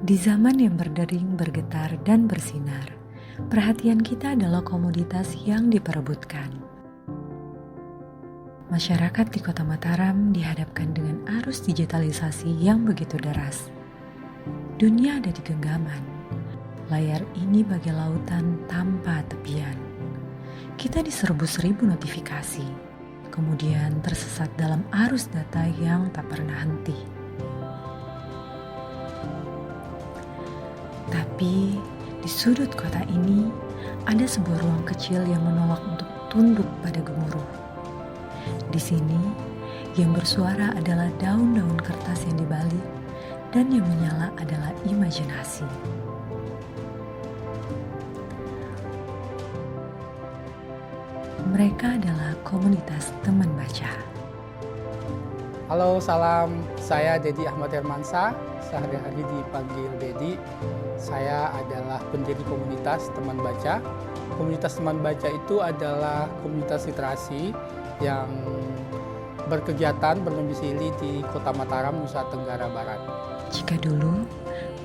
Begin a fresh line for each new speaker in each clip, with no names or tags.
Di zaman yang berdering, bergetar, dan bersinar, perhatian kita adalah komoditas yang diperebutkan. Masyarakat di Kota Mataram dihadapkan dengan arus digitalisasi yang begitu deras. Dunia ada di genggaman. Layar ini bagai lautan tanpa tepian. Kita diserbu seribu notifikasi, kemudian tersesat dalam arus data yang tak pernah henti. Tapi di sudut kota ini ada sebuah ruang kecil yang menolak untuk tunduk pada gemuruh. Di sini yang bersuara adalah daun-daun kertas yang dibalik dan yang menyala adalah imajinasi. Mereka adalah komunitas teman baca.
Halo, salam. Saya Dedi Ahmad Hermansyah. Sehari-hari dipanggil Dedi. Saya adalah pendiri komunitas teman baca. Komunitas teman baca itu adalah komunitas literasi yang berkegiatan berdomisili di Kota Mataram, Nusa Tenggara Barat.
Jika dulu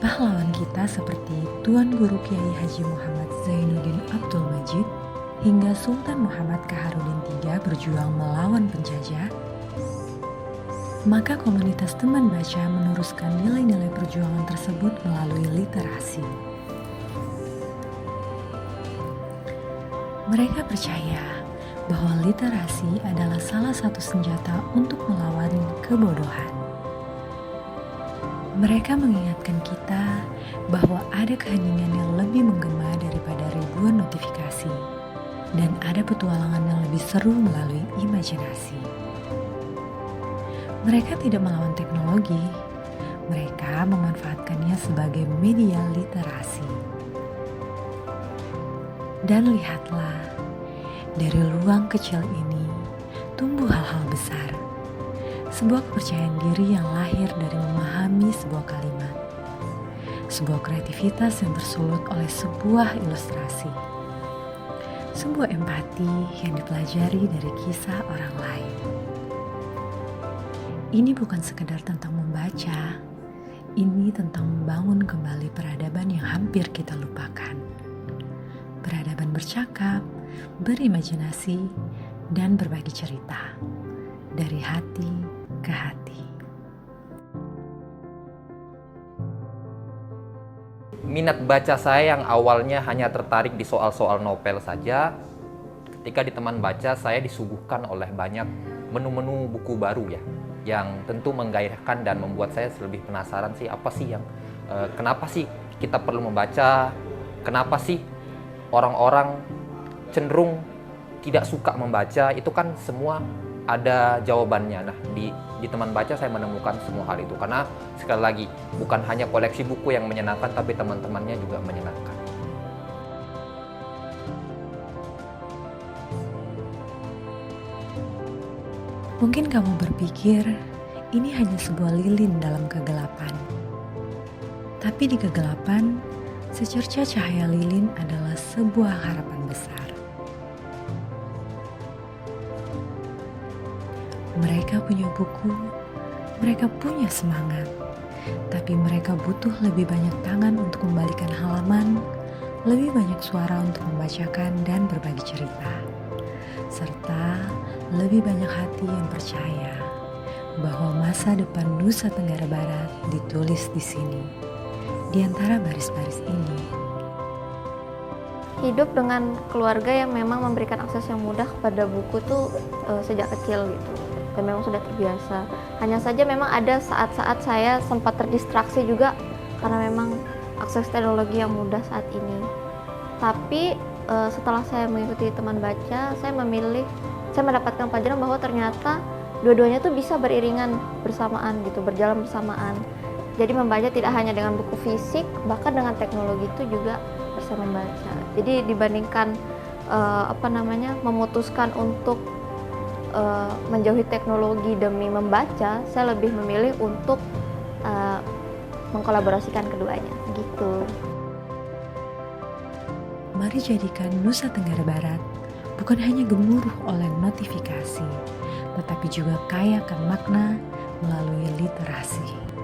pahlawan kita seperti Tuan Guru Kiai Haji Muhammad Zainuddin Abdul Majid hingga Sultan Muhammad Kaharudin III berjuang melawan penjajah, maka komunitas teman baca meneruskan nilai-nilai perjuangan tersebut melalui literasi. Mereka percaya bahwa literasi adalah salah satu senjata untuk melawan kebodohan. Mereka mengingatkan kita bahwa ada keheningan yang lebih menggema daripada ribuan notifikasi, dan ada petualangan yang lebih seru melalui imajinasi. Mereka tidak melawan teknologi, mereka memanfaatkannya sebagai media literasi. Dan lihatlah, dari ruang kecil ini tumbuh hal-hal besar. Sebuah kepercayaan diri yang lahir dari memahami sebuah kalimat. Sebuah kreativitas yang tersulut oleh sebuah ilustrasi. Sebuah empati yang dipelajari dari kisah orang lain. Ini bukan sekedar tentang membaca, ini tentang membangun kembali peradaban yang hampir kita lupakan. Peradaban bercakap, berimajinasi, dan berbagi cerita dari hati ke hati.
Minat baca saya yang awalnya hanya tertarik di soal-soal novel saja, ketika di teman baca saya disuguhkan oleh banyak menu-menu buku baru ya, yang tentu menggairahkan dan membuat saya lebih penasaran sih apa sih yang kenapa sih kita perlu membaca, kenapa sih orang-orang cenderung tidak suka membaca, itu kan semua ada jawabannya. Nah, di teman baca saya menemukan semua hal itu, karena sekali lagi bukan hanya koleksi buku yang menyenangkan, tapi teman-temannya juga menyenangkan.
Mungkin kamu berpikir ini hanya sebuah lilin dalam kegelapan. Tapi di kegelapan, secerca cahaya lilin adalah sebuah harapan besar. Mereka punya buku, mereka punya semangat, tapi mereka butuh lebih banyak tangan untuk membalikan halaman, lebih banyak suara untuk membacakan dan berbagi cerita, serta lebih banyak hati yang percaya bahwa masa depan Nusa Tenggara Barat ditulis di sini, di antara baris-baris ini.
Hidup dengan keluarga yang memang memberikan akses yang mudah kepada buku tuh sejak kecil gitu, dan memang sudah terbiasa. Hanya saja memang ada saat-saat saya sempat terdistraksi juga karena memang akses teknologi yang mudah saat ini. Tapi setelah saya mengikuti teman baca, saya mendapatkan pelajaran bahwa ternyata dua-duanya tuh bisa beriringan bersamaan gitu, berjalan bersamaan. Jadi membaca tidak hanya dengan buku fisik, bahkan dengan teknologi itu juga bisa membaca. Jadi dibandingkan memutuskan untuk menjauhi teknologi demi membaca, saya lebih memilih untuk mengkolaborasikan keduanya gitu.
Mari jadikan Nusa Tenggara Barat bukan hanya gemuruh oleh notifikasi, tetapi juga kaya akan makna melalui literasi.